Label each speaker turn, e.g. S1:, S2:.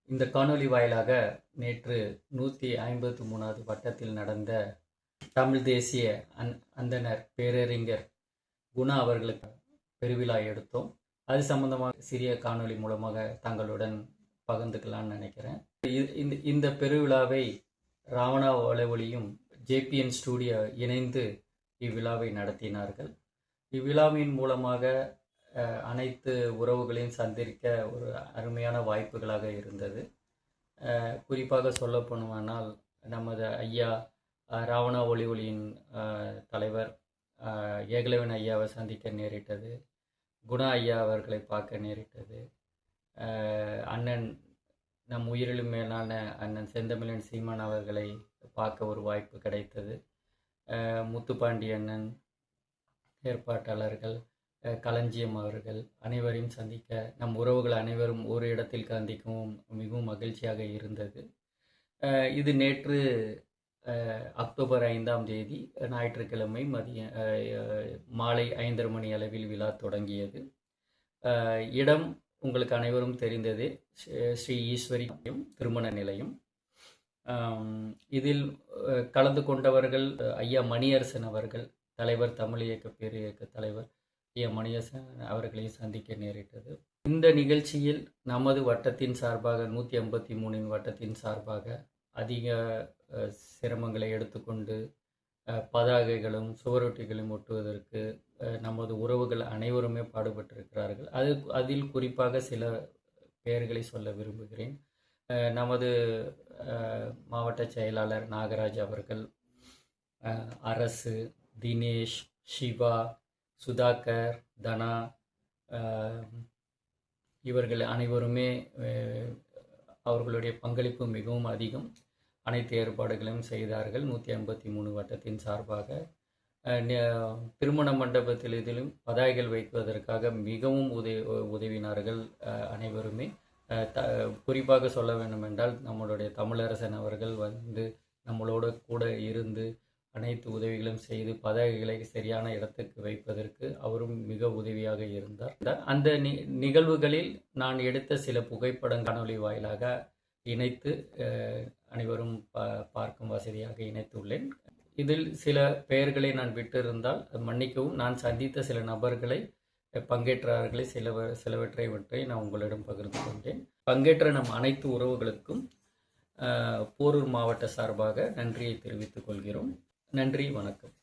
S1: இந்த காணொளி வாயிலாக நேற்று 153வது வட்டத்தில் நடந்த தமிழ் தேசிய அந்தணர் பேரறிஞர் குணா அவர்களுக்கு பெருவிழா எடுத்தோம். அது சம்பந்தமாக சிறிய காணொளி மூலமாக தங்களுடன் பகிர்ந்துக்கலான்னு நினைக்கிறேன். இந்த பெருவிழாவை ராவணா ஒளியும் ஜேபிஎன் ஸ்டூடியோ இணைந்து இவ்விழாவை நடத்தினார்கள். இவ்விழாவின் மூலமாக அனைத்து உறவுகளையும் சந்திக்க ஒரு அருமையான வாய்ப்புகளாக இருந்தது. குறிப்பாக சொல்ல போனோமானால் நமது ஐயா ராவணா ஒளியின் தலைவர் ஏகலைவன் ஐயாவை சந்திக்க நேரிட்டது. குணா ஐயா அவர்களை பார்க்க நேரிட்டது. அண்ணன் நம் உயிரிலும் மேலான அண்ணன் செந்தமிழன் சீமான் அவர்களை பார்க்க ஒரு வாய்ப்பு கிடைத்தது. முத்துப்பாண்டி அண்ணன், ஏற்பாட்டாளர்கள், களஞ்சியம் அவர்கள் அனைவரையும் சந்திக்க, நம் உறவுகள் அனைவரும் ஒரு இடத்தில் சந்திக்கவும் மிகவும் மகிழ்ச்சியாக இருந்தது. இது நேற்று அக்டோபர் 5ஆம் தேதி ஞாயிற்றுக்கிழமை மாலை 5:30 மணி அளவில் விழா தொடங்கியது. இடம் உங்களுக்கு அனைவரும் தெரிந்ததே, ஸ்ரீ ஈஸ்வரி திருமண நிலையம். இதில் கலந்து கொண்டவர்கள் ஐயா மணியரசன் அவர்கள், தலைவர், தமிழ் இயக்க பேரியக்க தலைவர் ஐயா மணியரசன் அவர்களையும் சந்திக்க நேரிட்டது. இந்த நிகழ்ச்சியில் நமது வட்டத்தின் சார்பாக 153 வட்டத்தின் சார்பாக அதிக சிரமங்களை எடுத்துக்கொண்டு பதாகைகளும் சுவரொட்டிகளும் ஒட்டுவதற்கு நமது உறவுகள் அனைவருமே பாடுபட்டிருக்கிறார்கள். அதில் குறிப்பாக சில பெயர்களை சொல்ல விரும்புகிறேன். நமது மாவட்ட செயலாளர் நாகராஜ் அவர்கள், அரசு, தினேஷ், சிவா, சுதாகர், தனா, இவர்கள் அனைவருமே அவர்களுடைய பங்களிப்பு மிகவும் அதிகம். அனைத்து ஏற்பாடுகளையும் செய்தார்கள் 153 வட்டத்தின் சார்பாக. திருமண மண்டபத்தில் இதிலும் பதாகைகள் வைப்பதற்காக மிகவும் உதவினார்கள் அனைவருமே. குறிப்பாக சொல்ல வேண்டும் என்றால் நம்மளுடைய தமிழரசன் அவர்கள் வந்து நம்மளோட கூட இருந்து அனைத்து உதவிகளும் செய்து பதாகைகளை சரியான இடத்துக்கு வைப்பதற்கு அவரும் மிக உதவியாக இருந்தார். அந்த நிகழ்வுகளில் நான் எடுத்த சில புகைப்படம் காணொளி வாயிலாக இணைத்து அனைவரும் பார்க்கும் வசதியாக இணைத்துள்ளேன். இதில் சில பெயர்களை நான் விட்டிருந்தால் மன்னிக்கவும். நான் சந்தித்த சில நபர்களை, பங்கேற்றார்களை சிலவற்றை நான் உங்களிடம் பகிர்ந்து கொண்டேன். பங்கேற்ற நம் அனைத்து உறவுகளுக்கும் போரூர் மாவட்ட சார்பாக நன்றியை தெரிவித்துக் கொள்கிறோம். நன்றி, வணக்கம்.